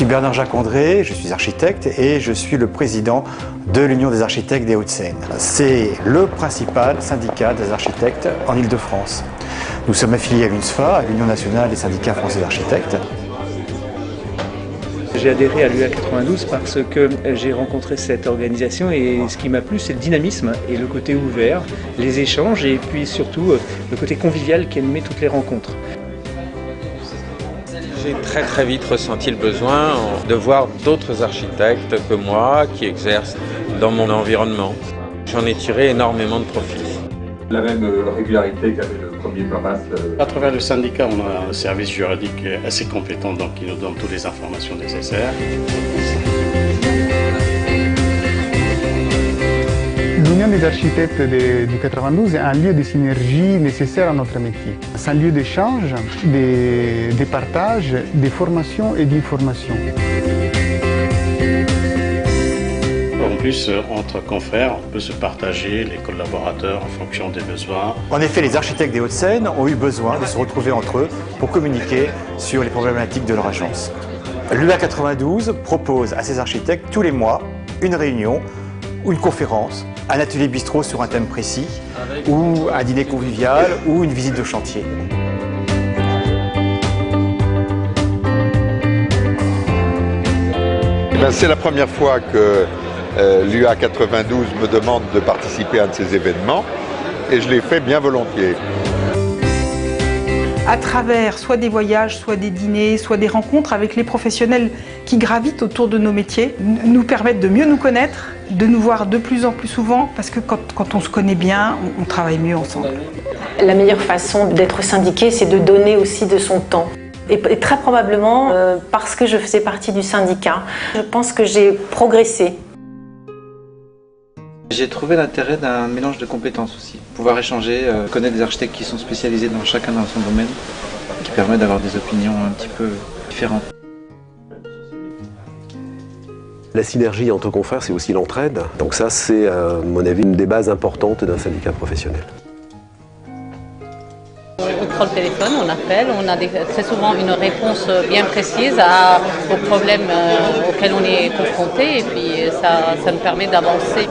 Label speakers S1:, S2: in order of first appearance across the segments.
S1: suis Bernard Jacques-André, je suis architecte et je suis le président de l'Union des architectes des Hauts-de-Seine. C'est le principal syndicat des architectes en Île-de-France. Nous sommes affiliés à l'UNSFA, à l'Union nationale des syndicats français d'architectes.
S2: J'ai adhéré à l'UA 92 parce que j'ai rencontré cette organisation et ce qui m'a plu, c'est le dynamisme et le côté ouvert, les échanges et puis surtout le côté convivial qui animait toutes les rencontres.
S3: J'ai très vite ressenti le besoin de voir d'autres architectes que moi qui exercent dans mon environnement. J'en ai tiré énormément de profit.
S4: La même régularité qu'avait le premier PAMAS.
S5: À travers le syndicat, on a un service juridique assez compétent, donc qui nous donne toutes les informations nécessaires.
S6: L'Union des architectes du 92 est un lieu de synergie nécessaire à notre métier. C'est un lieu d'échange, de partage, de formation et d'information.
S5: En plus, entre confrères, on peut se partager les collaborateurs en fonction des besoins.
S1: En effet, les architectes des Hauts-de-Seine ont eu besoin de se retrouver entre eux pour communiquer sur les problématiques de leur agence. L'UA 92 propose à ses architectes tous les mois une réunion ou une conférence, un atelier bistrot sur un thème précis, ou un dîner convivial, ou une visite de chantier.
S4: C'est la première fois que l'UA 92 me demande de participer à un de ces événements et je l'ai fait bien volontiers.
S7: À travers soit des voyages, soit des dîners, soit des rencontres avec les professionnels qui gravitent autour de nos métiers, nous permettent de mieux nous connaître, de nous voir de plus en plus souvent, parce que quand on se connaît bien, on travaille mieux ensemble.
S8: La meilleure façon d'être syndiqué, c'est de donner aussi de son temps. Et très probablement, parce que je faisais partie du syndicat, je pense que j'ai progressé.
S2: J'ai trouvé l'intérêt d'un mélange de compétences aussi. Pouvoir échanger, connaître des architectes qui sont spécialisés dans chacun dans son domaine, qui permet d'avoir des opinions un petit peu différentes.
S9: La synergie entre confrères, c'est aussi l'entraide. Donc ça, c'est, à mon avis, une des bases importantes d'un syndicat professionnel.
S10: On prend le téléphone, on appelle, on a très souvent une réponse bien précise aux problèmes auxquels on est confronté et puis ça nous permet d'avancer.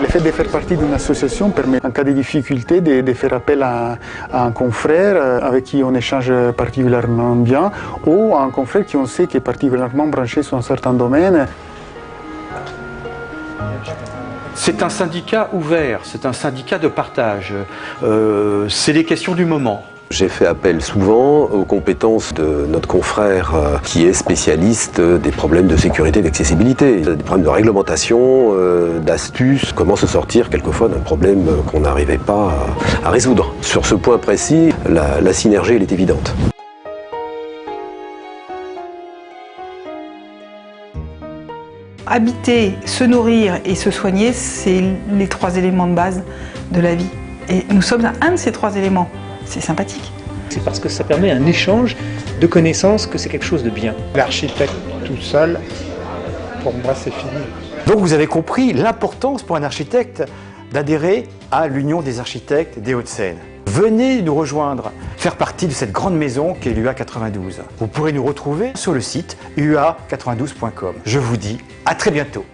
S6: Le fait de faire partie d'une association permet, en cas de difficulté, de faire appel à un confrère avec qui on échange particulièrement bien ou à un confrère qui on sait qui est particulièrement branché sur un certain domaine.
S11: C'est un syndicat ouvert, c'est un syndicat de partage. C'est les questions du moment.
S9: J'ai fait appel souvent aux compétences de notre confrère qui est spécialiste des problèmes de sécurité et d'accessibilité, des problèmes de réglementation, d'astuces, comment se sortir quelquefois d'un problème qu'on n'arrivait pas à résoudre. Sur ce point précis, la synergie elle est évidente.
S7: Habiter, se nourrir et se soigner, c'est les trois éléments de base de la vie. Et nous sommes un de ces trois éléments. C'est sympathique.
S2: C'est parce que ça permet un échange de connaissances que c'est quelque chose de bien.
S6: L'architecte tout seul, pour moi, c'est fini.
S1: Donc vous avez compris l'importance pour un architecte d'adhérer à l'Union des architectes des Hauts-de-Seine. Venez nous rejoindre, faire partie de cette grande maison qu'est l'UA 92. Vous pourrez nous retrouver sur le site ua92.com. Je vous dis à très bientôt.